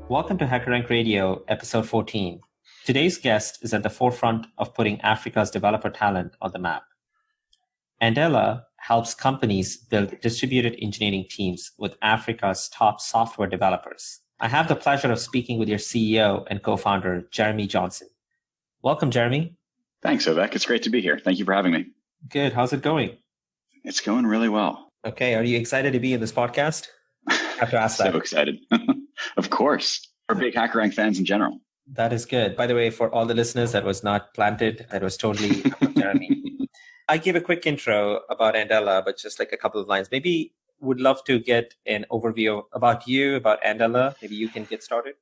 Welcome to HackerRank Radio, episode 14. Today's guest is at the forefront of putting Africa's developer talent on the map. Andela helps companies build distributed engineering teams with Africa's top software developers. I have the pleasure of speaking with your CEO and co-founder, Jeremy Johnson. Welcome, Jeremy. Thanks, Vivek. It's great to be here. Thank you for having me. Good. How's it going? It's going really well. Okay. Are you excited to be in this podcast? I have to ask that. So excited. Of course. We're big HackerRank fans in general. That is good. By the way, for all the listeners, that was not planted. That was totally Jeremy. I gave a quick intro about Andela, but just like a couple of lines. Maybe would love to get an overview about you, about Andela. Maybe you can get started.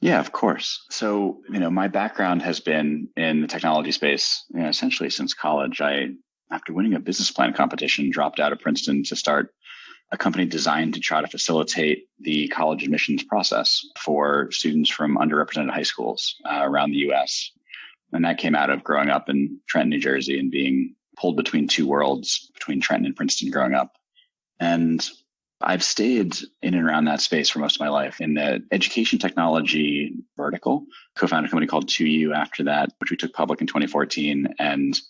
Yeah, of course. So, my background has been in the technology space, essentially since college. After winning a business plan competition, dropped out of Princeton to start a company designed to try to facilitate the college admissions process for students from underrepresented high schools around the U.S. And that came out of growing up in Trenton, New Jersey, and being pulled between two worlds, between Trenton and Princeton growing up. And I've stayed in and around that space for most of my life in the education technology vertical. Co-founded a company called 2U after that, which we took public in 2014. And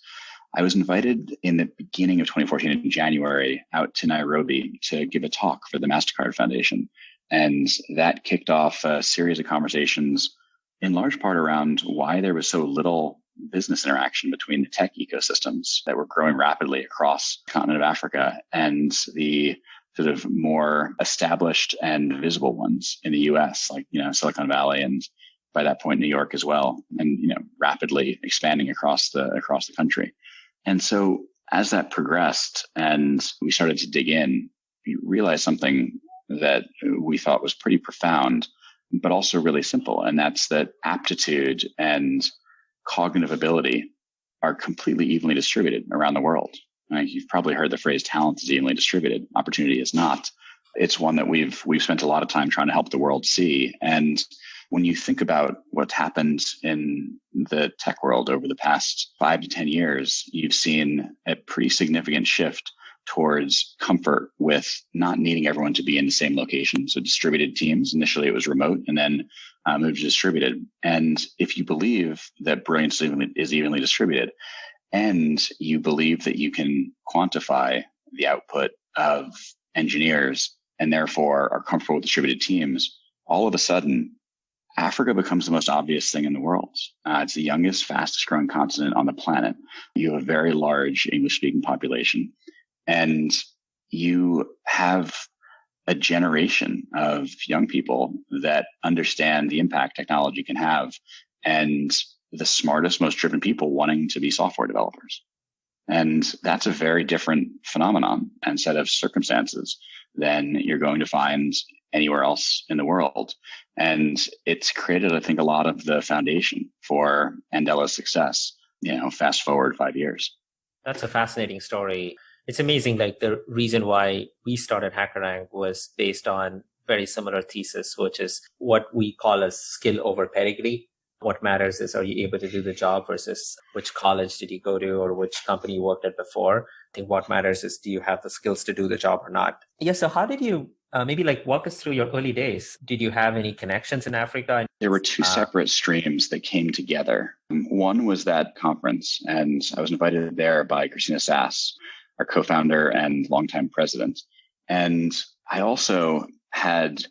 I was invited in the beginning of 2014 in January out to Nairobi to give a talk for the MasterCard Foundation. And that kicked off a series of conversations in large part around why there was so little business interaction between the tech ecosystems that were growing rapidly across the continent of Africa and the sort of more established and visible ones in the US, like, Silicon Valley and by that point, New York as well, and, rapidly expanding across the country. And so as that progressed and we started to dig in, we realized something that we thought was pretty profound, but also really simple. And that's that aptitude and cognitive ability are completely evenly distributed around the world. You've probably heard the phrase talent is evenly distributed. Opportunity is not. It's one that we've spent a lot of time trying to help the world see. And when you think about what's happened in the tech world over the past 5 to 10 years, you've seen a pretty significant shift towards comfort with not needing everyone to be in the same location. So distributed teams. Initially, it was remote and then moved to distributed. And if you believe that brilliance is evenly distributed and you believe that you can quantify the output of engineers and therefore are comfortable with distributed teams, all of a sudden, Africa becomes the most obvious thing in the world. It's the youngest, fastest growing continent on the planet. You have a very large English speaking population and you have a generation of young people that understand the impact technology can have and the smartest, most driven people wanting to be software developers. And that's a very different phenomenon and set of circumstances than you're going to find anywhere else in the world. And it's created, I think, a lot of the foundation for Andela's success, fast forward 5 years. That's a fascinating story. It's amazing. Like the reason why we started HackerRank was based on very similar thesis, which is what we call as skill over pedigree. What matters is, are you able to do the job versus which college did you go to or which company you worked at before? I think what matters is, do you have the skills to do the job or not? Yeah. So how did you maybe walk us through your early days? Did you have any connections in Africa? There were two separate streams that came together. One was that conference, and I was invited there by Christina Sass, our co-founder and longtime president. And I also had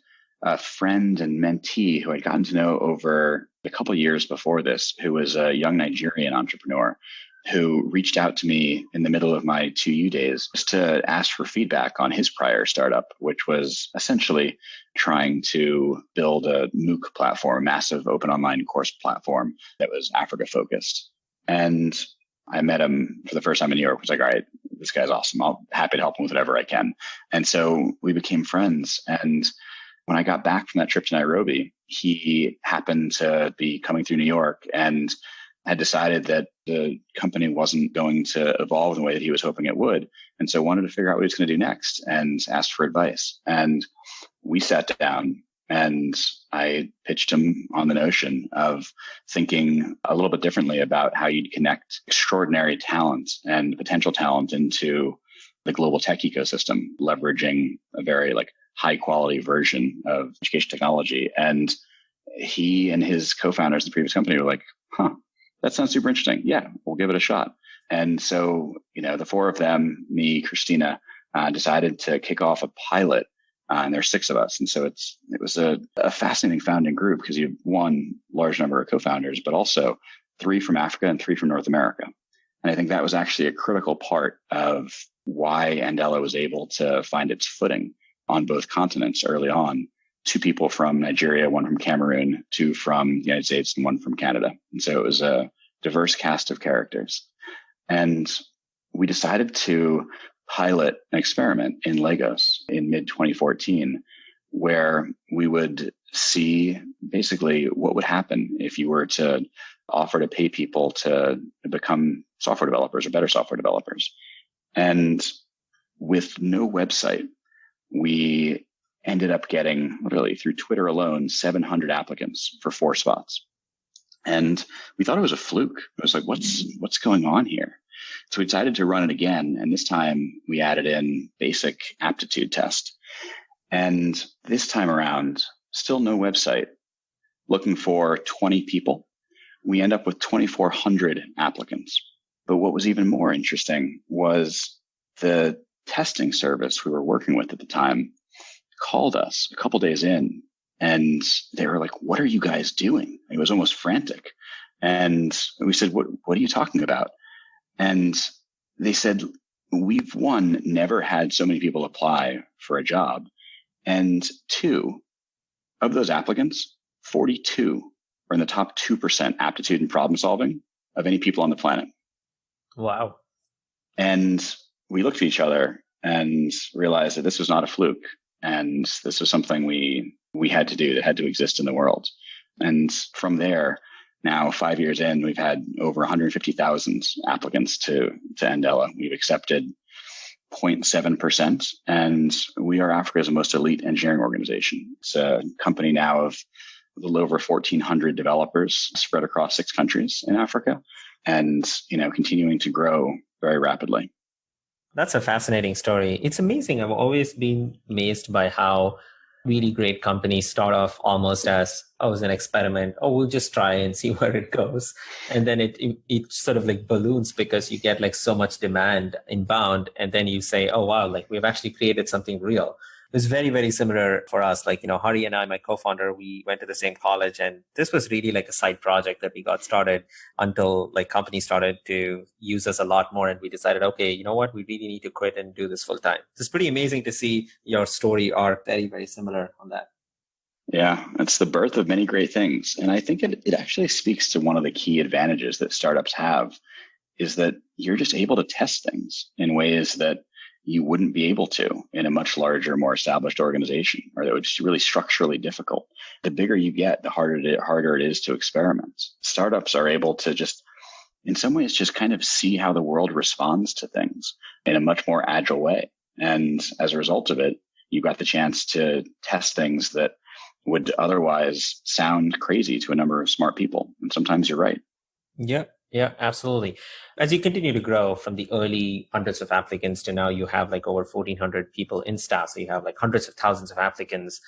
a friend and mentee who I'd gotten to know over a couple of years before this, who was a young Nigerian entrepreneur who reached out to me in the middle of my 2U days just to ask for feedback on his prior startup, which was essentially trying to build a MOOC platform, a massive open online course platform that was Africa focused. And I met him for the first time in New York. I was like, all right, this guy's awesome. I'm happy to help him with whatever I can. And so we became friends. And when I got back from that trip to Nairobi, he happened to be coming through New York and had decided that the company wasn't going to evolve in the way that he was hoping it would. And so wanted to figure out what he was going to do next and asked for advice. And we sat down and I pitched him on the notion of thinking a little bit differently about how you'd connect extraordinary talent and potential talent into the global tech ecosystem, leveraging a very high quality version of education technology. And he and his co-founders in the previous company were like, that sounds super interesting. Yeah, we'll give it a shot. And so, the four of them, me, Christina, decided to kick off a pilot. And there's 6 of us. And so it was a fascinating founding group because you have one large number of co-founders, but also 3 from Africa and 3 from North America. And I think that was actually a critical part of why Andela was able to find its footing on both continents early on. 2 people from Nigeria, 1 from Cameroon, 2 from the United States, and 1 from Canada. And so it was a diverse cast of characters. And we decided to pilot an experiment in Lagos in mid-2014, where we would see basically what would happen if you were to offer to pay people to become software developers or better software developers. And with no website, we ended up getting, literally through Twitter alone, 700 applicants for 4 spots. And we thought it was a fluke. It was like, what's going on here? So we decided to run it again. And this time we added in basic aptitude test. And this time around, still no website, looking for 20 people. We end up with 2,400 applicants. But what was even more interesting was the testing service we were working with at the time called us a couple days in, and they were like, "What are you guys doing?" It was almost frantic. And we said, what are you talking about? And they said, "We've never had so many people apply for a job. And 2 of those applicants, 42 are in the top 2% aptitude and problem solving of any people on the planet." Wow. And we looked at each other and realized that this was not a fluke. And this was something we had to do, that had to exist in the world. And from there, now 5 years in, we've had over 150,000 applicants to Andela. We've accepted 0.7%, and we are Africa's most elite engineering organization. It's a company now of a little over 1,400 developers spread across 6 countries in Africa, and continuing to grow very rapidly. That's a fascinating story. It's amazing. I've always been amazed by how really great companies start off almost as, it's an experiment. We'll just try and see where it goes. And then it sort of like balloons because you get like so much demand inbound. And then you say, oh, wow, like we've actually created something real. It was very, very similar for us. Like, Hari and I, my co-founder, we went to the same college, and this was really like a side project that we got started until like companies started to use us a lot more. And we decided, okay, you know what? We really need to quit and do this full time. It's pretty amazing to see your story arc very, very similar on that. Yeah, it's the birth of many great things. And I think it actually speaks to one of the key advantages that startups have, is that you're just able to test things in ways that you wouldn't be able to in a much larger, more established organization, or that would just really structurally difficult. The bigger you get, the harder it is to experiment. Startups are able to just, in some ways, just kind of see how the world responds to things in a much more agile way. And as a result of it, you got the chance to test things that would otherwise sound crazy to a number of smart people. And sometimes you're right. Yeah, absolutely. As you continue to grow from the early hundreds of applicants to now you have like over 1,400 people in staff. So you have like hundreds of thousands of applicants.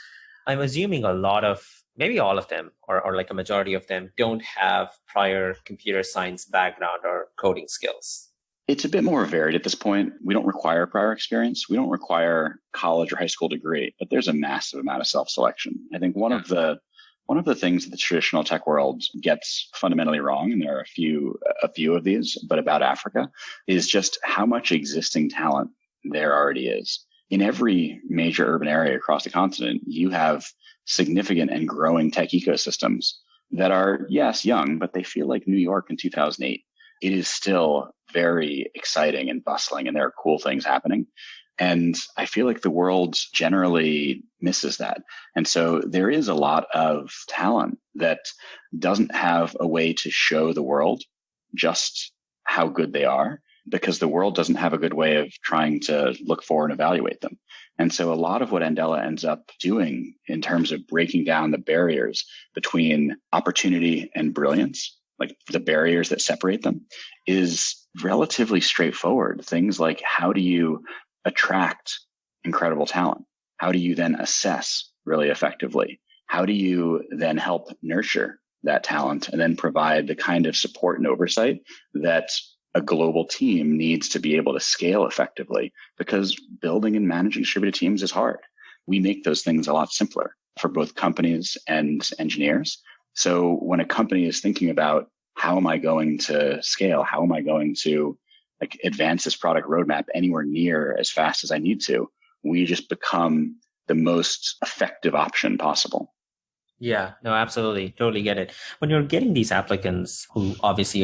I'm assuming a lot of, maybe all of them, or like a majority of them don't have prior computer science background or coding skills. It's a bit more varied at this point. We don't require prior experience. We don't require college or high school degree, but there's a massive amount of self-selection. I think one of the things that the traditional tech world gets fundamentally wrong, and there are a few of these, but about Africa, is just how much existing talent there already is. In every major urban area across the continent, you have significant and growing tech ecosystems that are, yes, young, but they feel like New York in 2008. It is still very exciting and bustling, and there are cool things happening. And I feel like the world generally misses that. And so there is a lot of talent that doesn't have a way to show the world just how good they are, because the world doesn't have a good way of trying to look for and evaluate them. And so a lot of what Andela ends up doing in terms of breaking down the barriers between opportunity and brilliance, like the barriers that separate them, is relatively straightforward. Things like, how do you attract incredible talent? How do you then assess really effectively? How do you then help nurture that talent and then provide the kind of support and oversight that a global team needs to be able to scale effectively? Because building and managing distributed teams is hard. We make those things a lot simpler for both companies and engineers. So when a company is thinking about how am I going to scale? How am I going to advance this product roadmap anywhere near as fast as I need to? We just become the most effective option possible. Yeah, no, absolutely. Totally get it. When you're getting these applicants who obviously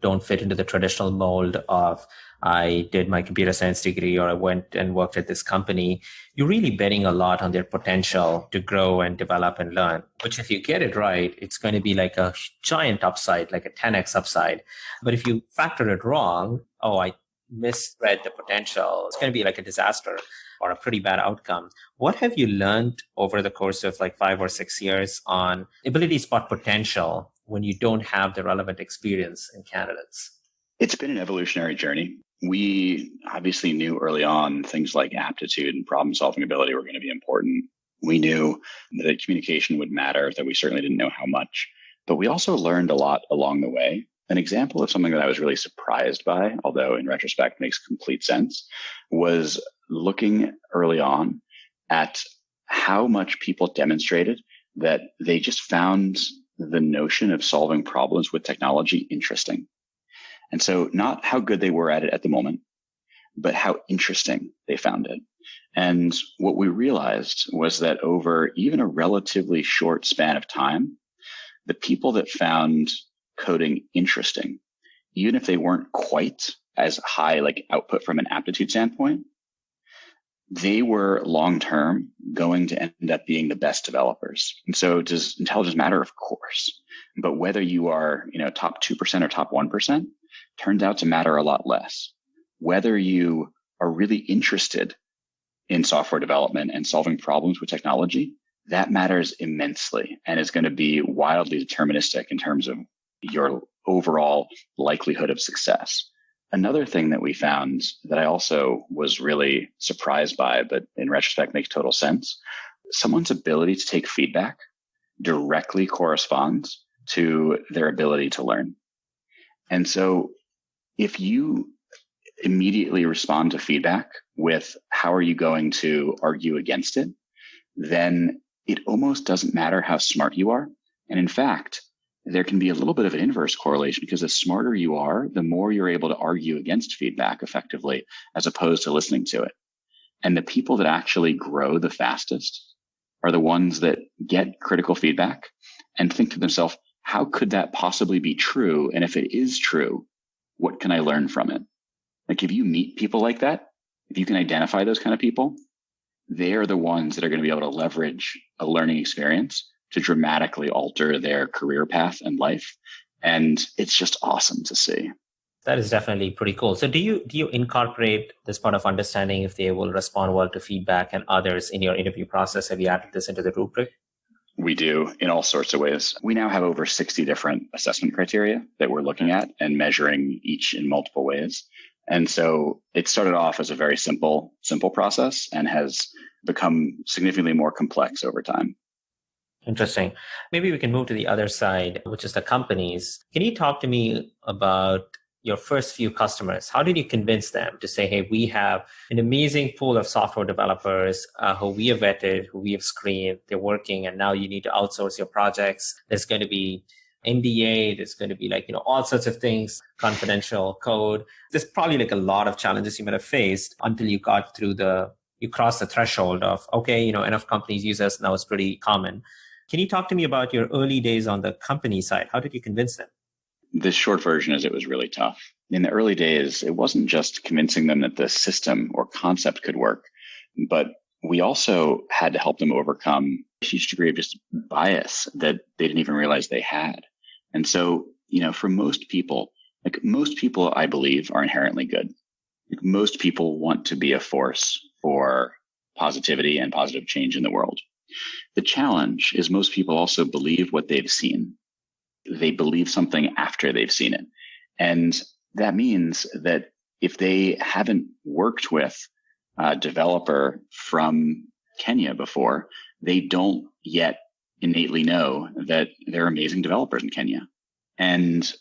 don't fit into the traditional mold of I did my computer science degree or I went and worked at this company, you're really betting a lot on their potential to grow and develop and learn, which if you get it right, it's going to be like a giant upside, like a 10x upside. But if you factor it wrong, I misread the potential, it's going to be like a disaster or a pretty bad outcome. What have you learned over the course of like 5 or 6 years on ability to spot potential when you don't have the relevant experience in candidates? It's been an evolutionary journey. We obviously knew early on things like aptitude and problem solving ability were going to be important. We knew that communication would matter, that we certainly didn't know how much, but we also learned a lot along the way. An example of something that I was really surprised by, although in retrospect makes complete sense, was looking early on at how much people demonstrated that they just found the notion of solving problems with technology interesting. And so not how good they were at it at the moment, but how interesting they found it. And what we realized was that over even a relatively short span of time, the people that found coding interesting, even if they weren't quite as high like output from an aptitude standpoint, they were long-term going to end up being the best developers. And so does intelligence matter? Of course. But whether you are, top 2% or top 1% turns out to matter a lot less. Whether you are really interested in software development and solving problems with technology, that matters immensely and is going to be wildly deterministic in terms of your overall likelihood of success. Another thing that we found that I also was really surprised by, but in retrospect makes total sense, someone's ability to take feedback directly corresponds to their ability to learn. And so if you immediately respond to feedback with how are you going to argue against it, then it almost doesn't matter how smart you are. And in fact, there can be a little bit of an inverse correlation because the smarter you are, the more you're able to argue against feedback effectively, as opposed to listening to it. And the people that actually grow the fastest are the ones that get critical feedback and think to themselves, how could that possibly be true? And if it is true, what can I learn from it? Like if you meet people like that, if you can identify those kind of people, they are the ones that are going to be able to leverage a learning experience to dramatically alter their career path and life. And it's just awesome to see. That is definitely pretty cool. So do you incorporate this part of understanding if they will respond well to feedback and others in your interview process? Have you added this into the rubric? We do in all sorts of ways. We now have over 60 different assessment criteria that we're looking at and measuring each in multiple ways. And so it started off as a very simple process and has become significantly more complex over time. Interesting. Maybe we can move to the other side, which is the companies. Can you talk to me about your first few customers? How did you convince them to say, hey, we have an amazing pool of software developers who we have vetted, who we have screened, they're working, and now you need to outsource your projects. There's going to be NDA, there's going to be all sorts of things, confidential code. There's probably a lot of challenges you might have faced until you got through you crossed the threshold of, okay, enough companies use us, now it's pretty common. Can you talk to me about your early days on the company side? How did you convince them? The short version is it was really tough. In the early days, it wasn't just convincing them that the system or concept could work, but we also had to help them overcome a huge degree of just bias that they didn't even realize they had. And so, for most people, I believe are inherently good. Most people want to be a force for positivity and positive change in the world. The challenge is most people also believe what they've seen. They believe something after they've seen it. And that means that if they haven't worked with a developer from Kenya before, they don't yet innately know that there are amazing developers in Kenya. And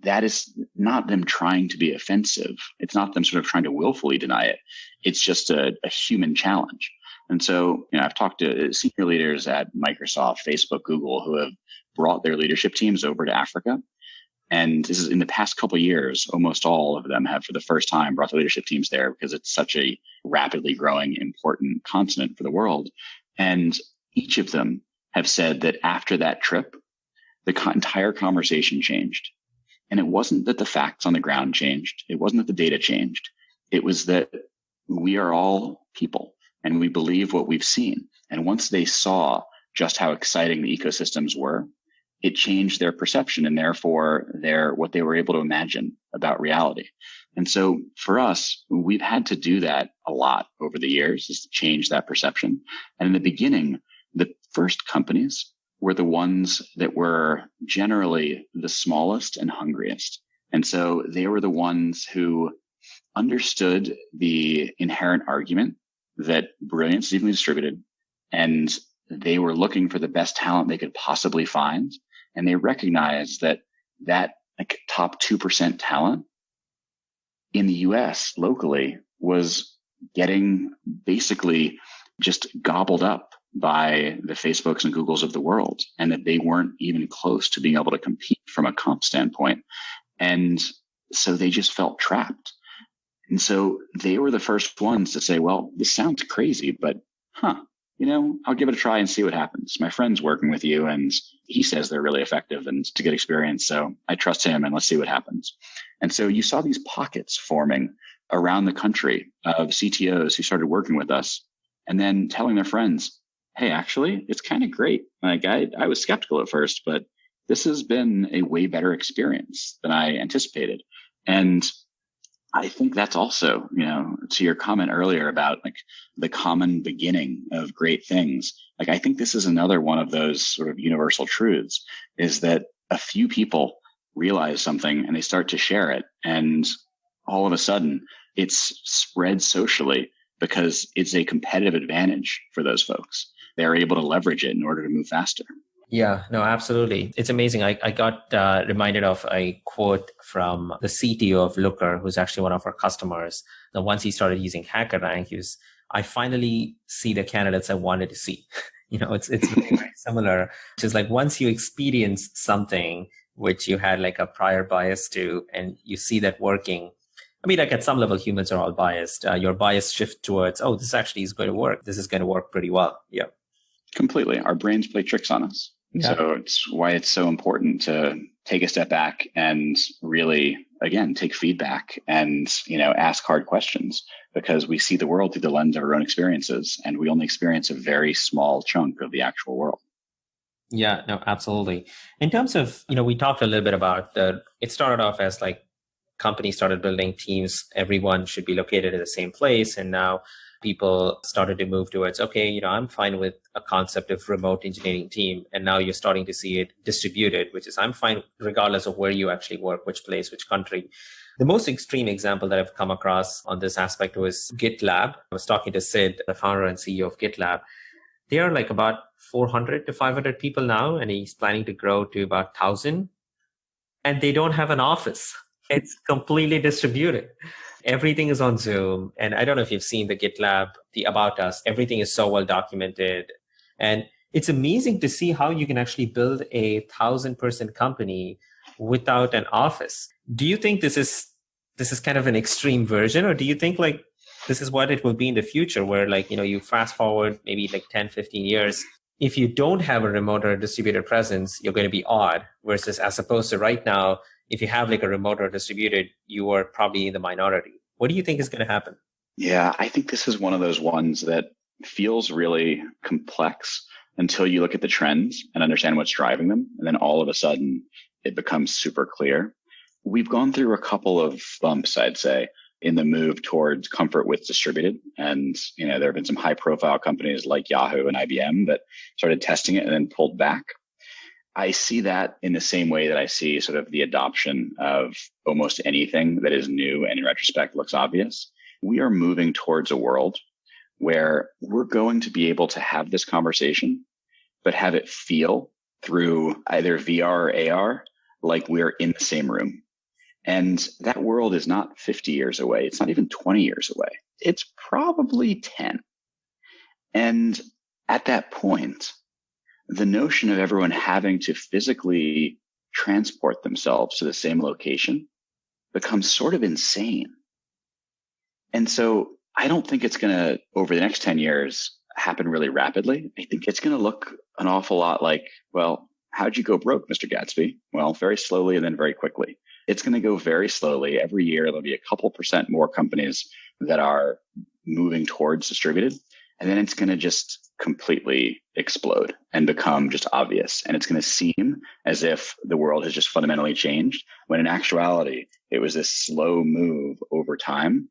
that is not them trying to be offensive. It's not them sort of trying to willfully deny it. It's just a human challenge. And so, I've talked to senior leaders at Microsoft, Facebook, Google, who have brought their leadership teams over to Africa. And this is in the past couple of years, almost all of them have for the first time brought their leadership teams there because it's such a rapidly growing, important continent for the world. And each of them have said that after that trip, the entire conversation changed. And it wasn't that the facts on the ground changed. It wasn't that the data changed. It was that we are all people and we believe what we've seen. And once they saw just how exciting the ecosystems were, it changed their perception and therefore what they were able to imagine about reality. And so for us, we've had to do that a lot over the years, is to change that perception. And in the beginning, the first companies were the ones that were generally the smallest and hungriest. And so they were the ones who understood the inherent argument that brilliance is evenly distributed, and they were looking for the best talent they could possibly find. And they recognized that like top 2% talent in the US locally was getting basically just gobbled up by the Facebooks and Googles of the world, and that they weren't even close to being able to compete from a comp standpoint. And so they just felt trapped. And so they were the first ones to say, well, this sounds crazy, but I'll give it a try and see what happens. My friend's working with you and he says they're really effective and it's a good experience. So I trust him and let's see what happens. And so you saw these pockets forming around the country of CTOs who started working with us and then telling their friends, hey, actually, it's kind of great. Like I was skeptical at first, but this has been a way better experience than I anticipated. And I think that's also, to your comment earlier about like the common beginning of great things. Like, I think this is another one of those sort of universal truths, is that a few people realize something and they start to share it. And all of a sudden it's spread socially because it's a competitive advantage for those folks. They're able to leverage it in order to move faster. Yeah, no, absolutely. It's amazing. I got reminded of a quote from the CTO of Looker, who's actually one of our customers. Now, once he started using HackerRank, I finally see the candidates I wanted to see. It's very similar. Which is like once you experience something which you had like a prior bias to, and you see that working. I mean, like at some level, humans are all biased. Your bias shift towards, this actually is going to work. This is going to work pretty well. Yeah. Completely. Our brains play tricks on us. Yeah. So it's why it's so important to take a step back and really, again, take feedback and, ask hard questions, because we see the world through the lens of our own experiences and we only experience a very small chunk of the actual world. Yeah, no, absolutely. In terms of, we talked a little bit about it started off as like companies started building teams. Everyone should be located in the same place. And now people started to move towards, okay, I'm fine with a concept of remote engineering team. And now you're starting to see it distributed, which is I'm fine regardless of where you actually work, which place, which country. The most extreme example that I've come across on this aspect was GitLab. I was talking to Sid, the founder and CEO of GitLab. They are like about 400 to 500 people now, and he's planning to grow to about 1,000. And they don't have an office. It's completely distributed. Everything is on Zoom. And I don't know if you've seen the GitLab, the About Us, everything is so well documented. And it's amazing to see how you can actually build a 1,000-person company without an office. Do you think this is kind of an extreme version, or do you think like this is what it will be in the future, where like, you fast forward maybe like 10, 15 years, if you don't have a remote or distributed presence, you're going to be odd, versus as opposed to right now, if you have like a remote or distributed, you are probably in the minority. What do you think is going to happen? Yeah, I think this is one of those ones that feels really complex until you look at the trends and understand what's driving them. And then all of a sudden it becomes super clear. We've gone through a couple of bumps, I'd say, in the move towards comfort with distributed. And, there have been some high profile companies like Yahoo and IBM that started testing it and then pulled back. I see that in the same way that I see sort of the adoption of almost anything that is new and in retrospect looks obvious. We are moving towards a world where we're going to be able to have this conversation, but have it feel through either VR or AR like we're in the same room. And that world is not 50 years away. It's not even 20 years away. It's probably 10. And at that point, the notion of everyone having to physically transport themselves to the same location becomes sort of insane. And so I don't think it's going to, over the next 10 years, happen really rapidly. I think it's going to look an awful lot like, well, how'd you go broke, Mr. Gatsby? Well, very slowly and then very quickly. It's going to go very slowly. Every year, there'll be a couple % more companies that are moving towards distributed. And then it's going to just completely explode and become just obvious. And it's going to seem as if the world has just fundamentally changed, when in actuality, it was this slow move over time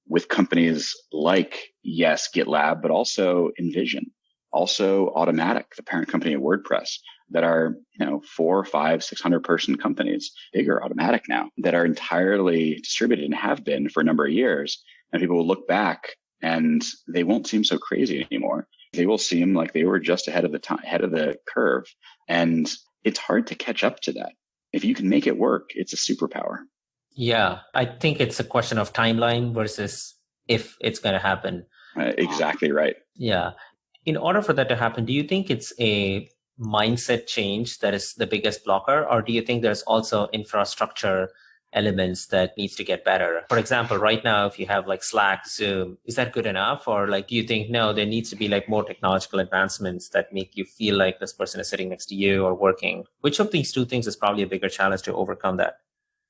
with companies like, yes, GitLab, but also InVision, also Automatic, the parent company of WordPress, that are, 400, 500, 600 person companies, bigger, Automatic now, that are entirely distributed and have been for a number of years. And people will look back and they won't seem so crazy anymore. They will seem like they were just ahead of the curve. And it's hard to catch up to that. If you can make it work, it's a superpower. Yeah, I think it's a question of timeline versus if it's going to happen. Exactly right. Yeah. In order for that to happen, do you think it's a mindset change that is the biggest blocker, or do you think there's also infrastructure elements that needs to get better? For example, right now, if you have like Slack, Zoom, is that good enough? Or do you think, no, there needs to be like more technological advancements that make you feel like this person is sitting next to you or working? Which of these two things is probably a bigger challenge to overcome that?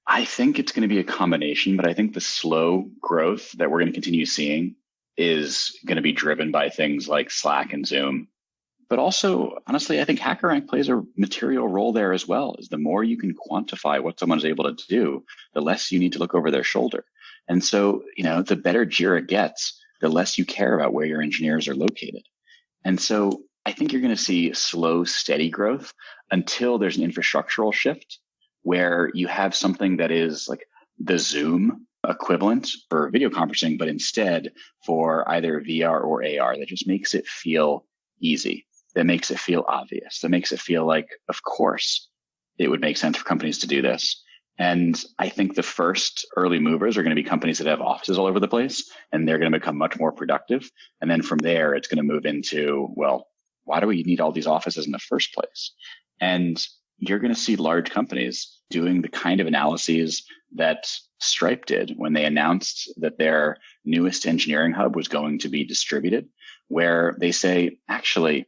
I think it's going to be a combination, but I think the slow growth that we're going to continue seeing is going to be driven by things like Slack and Zoom. But also, honestly, I think HackerRank plays a material role there as well. Is the more you can quantify what someone is able to do, the less you need to look over their shoulder. And so, the better Jira gets, the less you care about where your engineers are located. And so I think you're going to see slow, steady growth until there's an infrastructural shift where you have something that is like the Zoom equivalent for video conferencing, but instead for either VR or AR that just makes it feel easy, that makes it feel obvious, that makes it feel like, of course, it would make sense for companies to do this. And I think the first early movers are going to be companies that have offices all over the place, and they're going to become much more productive. And then from there, it's going to move into, well, why do we need all these offices in the first place? And you're going to see large companies doing the kind of analyses that Stripe did when they announced that their newest engineering hub was going to be distributed, where they say, actually,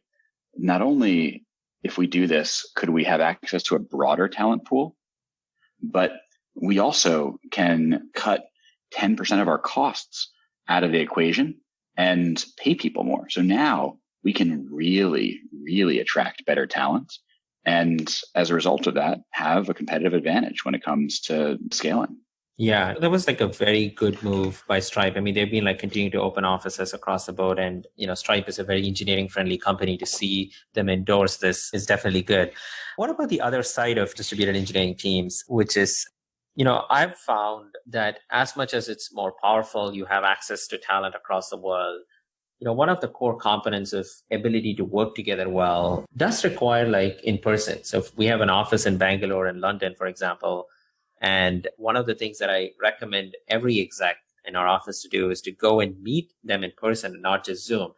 not only if we do this, could we have access to a broader talent pool, but we also can cut 10% of our costs out of the equation and pay people more. So now we can really, really attract better talent. And as a result of that, have a competitive advantage when it comes to scaling. Yeah, that was like a very good move by Stripe. I mean, they've been like continuing to open offices across the board. And, Stripe is a very engineering friendly company. To see them endorse this is definitely good. What about the other side of distributed engineering teams, which is, I've found that as much as it's more powerful, you have access to talent across the world. One of the core components of ability to work together well does require like in person. So if we have an office in Bangalore and London, for example, and one of the things that I recommend every exec in our office to do is to go and meet them in person and not just Zoom.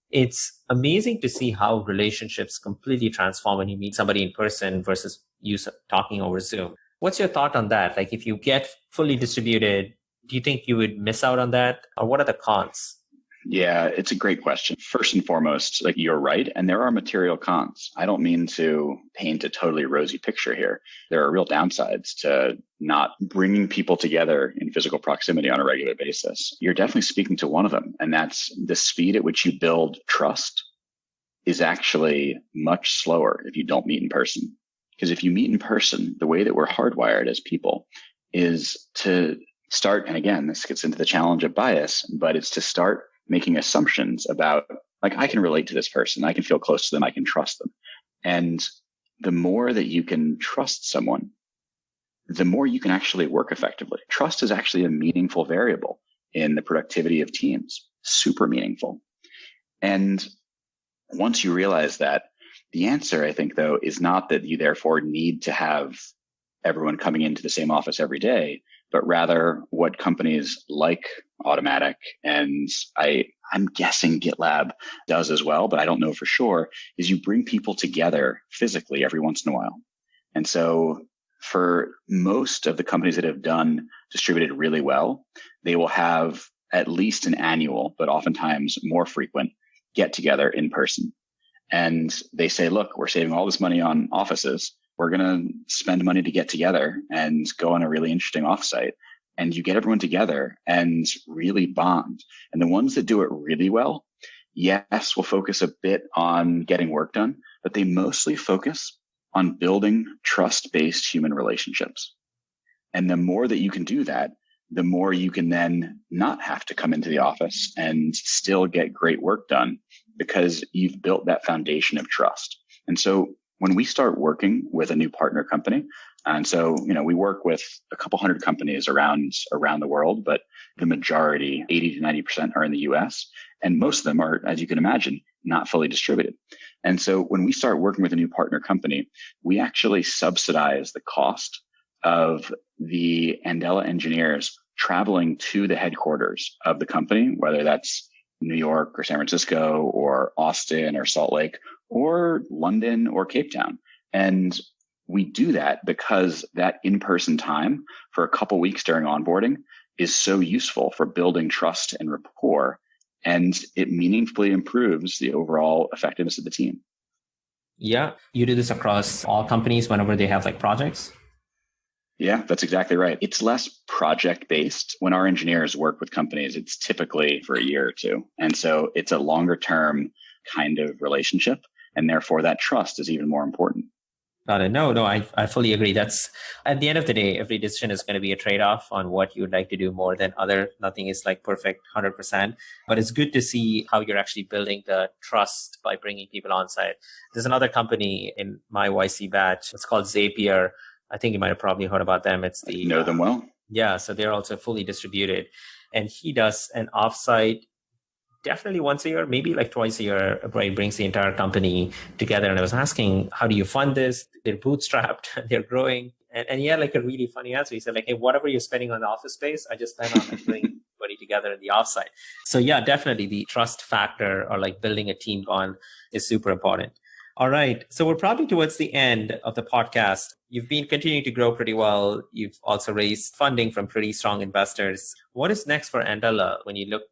It's amazing to see how relationships completely transform when you meet somebody in person versus you talking over Zoom. What's your thought on that? Like if you get fully distributed, do you think you would miss out on that? Or what are the cons? Yeah, it's a great question. First and foremost, like you're right. And there are material cons. I don't mean to paint a totally rosy picture here. There are real downsides to not bringing people together in physical proximity on a regular basis. You're definitely speaking to one of them. And that's the speed at which you build trust is actually much slower if you don't meet in person. Because if you meet in person, the way that we're hardwired as people is to start, and again, this gets into the challenge of bias, but it's to start making assumptions about, like, I can relate to this person. I can feel close to them. I can trust them. And the more that you can trust someone, the more you can actually work effectively. Trust is actually a meaningful variable in the productivity of teams. Super meaningful. And once you realize that, the answer, I think, though, is not that you therefore need to have everyone coming into the same office every day, but rather what companies like Automatic and I'm guessing GitLab does as well, but I don't know for sure, is you bring people together physically every once in a while. And so for most of the companies that have done distributed really well, they will have at least an annual, but oftentimes more frequent get together in person. And they say, look, we're saving all this money on offices. We're going to spend money to get together and go on a really interesting offsite. And you get everyone together and really bond. And the ones that do it really well, yes, will focus a bit on getting work done, but they mostly focus on building trust-based human relationships. And the more that you can do that, the more you can then not have to come into the office and still get great work done because you've built that foundation of trust. And so when we start working with a new partner company, and so, we work with a couple hundred companies around the world, but the majority, 80 to 90% are in the US. And most of them are, as you can imagine, not fully distributed. And so when we start working with a new partner company, we actually subsidize the cost of the Andela engineers traveling to the headquarters of the company, whether that's New York or San Francisco or Austin or Salt Lake or London or Cape Town. And we do that because that in-person time for a couple weeks during onboarding is so useful for building trust and rapport, and it meaningfully improves the overall effectiveness of the team. Yeah. You do this across all companies whenever they have projects? Yeah, that's exactly right. It's less project based. When our engineers work with companies, it's typically for a year or two. And so it's a longer term kind of relationship. And therefore that trust is even more important. Got it. No, I fully agree. That's at the end of the day, every decision is going to be a trade-off on what you would like to do more than other. Nothing is perfect 100%, but it's good to see how you're actually building the trust by bringing people on site. There's another company in my YC batch. It's called Zapier. I think you might have probably heard about them. It's the know them well. Yeah, so they're also fully distributed, and he does an offsite definitely once a year, maybe twice a year, where he brings the entire company together. And I was asking, how do you fund this? They're bootstrapped, they're growing, and he had a really funny answer. He said hey, whatever you're spending on the office space, I just spend on bringing everybody together in the offsite. So yeah, definitely the trust factor or building a team bond is super important. All right. So we're probably towards the end of the podcast. You've been continuing to grow pretty well. You've also raised funding from pretty strong investors. What is next for Andela when you look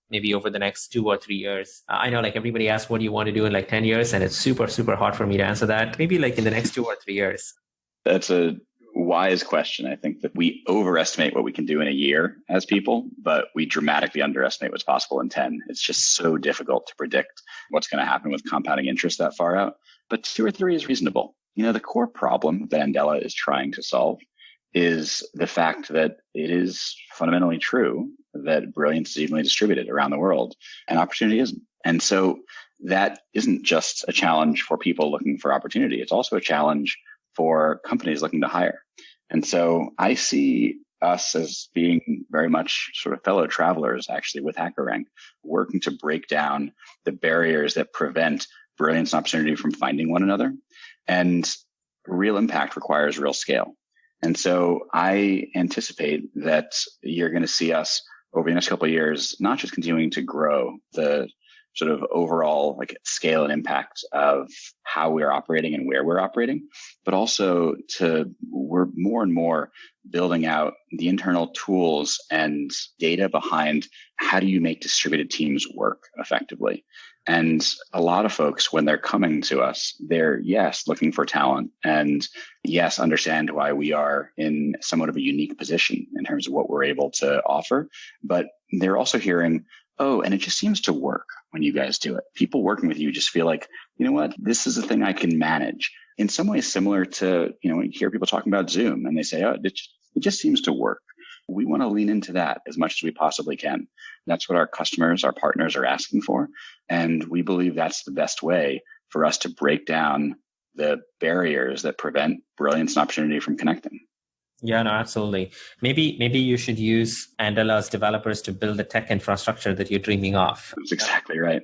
maybe over the next 2 or 3 years? I know everybody asks, what do you want to do in 10 years? And it's super, super hard for me to answer that. Maybe in the next 2 or 3 years. That's a wise question. I think that we overestimate what we can do in a year as people, but we dramatically underestimate what's possible in 10. It's just so difficult to predict what's going to happen with compounding interest that far out. But 2 or 3 is reasonable. The core problem that Andela is trying to solve is the fact that it is fundamentally true that brilliance is evenly distributed around the world and opportunity isn't. And so that isn't just a challenge for people looking for opportunity. It's also a challenge for companies looking to hire. And so I see us as being very much sort of fellow travelers, actually, with HackerRank, working to break down the barriers that prevent brilliance and opportunity from finding one another. And real impact requires real scale. And so I anticipate that you're going to see us over the next couple of years, not just continuing to grow the sort of overall scale and impact of how we're operating and where we're operating, but also we're more and more building out the internal tools and data behind how do you make distributed teams work effectively. And a lot of folks, when they're coming to us, they're, yes, looking for talent and yes, understand why we are in somewhat of a unique position in terms of what we're able to offer. But they're also hearing, oh, and it just seems to work when you guys do it. People working with you just feel like, you know what, this is a thing I can manage. In some ways similar to, when you hear people talking about Zoom and they say, oh, it just seems to work. We want to lean into that as much as we possibly can. That's what our customers, our partners are asking for. And we believe that's the best way for us to break down the barriers that prevent brilliance and opportunity from connecting. Yeah, no, absolutely. Maybe you should use Andela's developers to build the tech infrastructure that you're dreaming of. That's exactly right.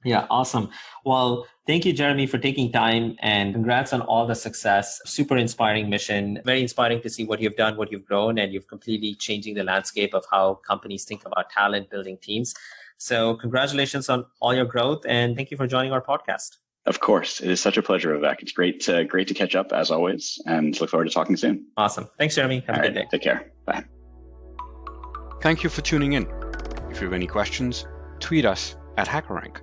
Yeah, awesome. Well, thank you, Jeremy, for taking time, and congrats on all the success. Super inspiring mission. Very inspiring to see what you've done, what you've grown, and you've completely changing the landscape of how companies think about talent, building teams. So congratulations on all your growth, and thank you for joining our podcast. Of course. It is such a pleasure, Vivek. It's great to catch up as always, and look forward to talking soon. Awesome. Thanks, Jeremy. Have a good day. Take care. Bye. Thank you for tuning in. If you have any questions, tweet us at HackerRank.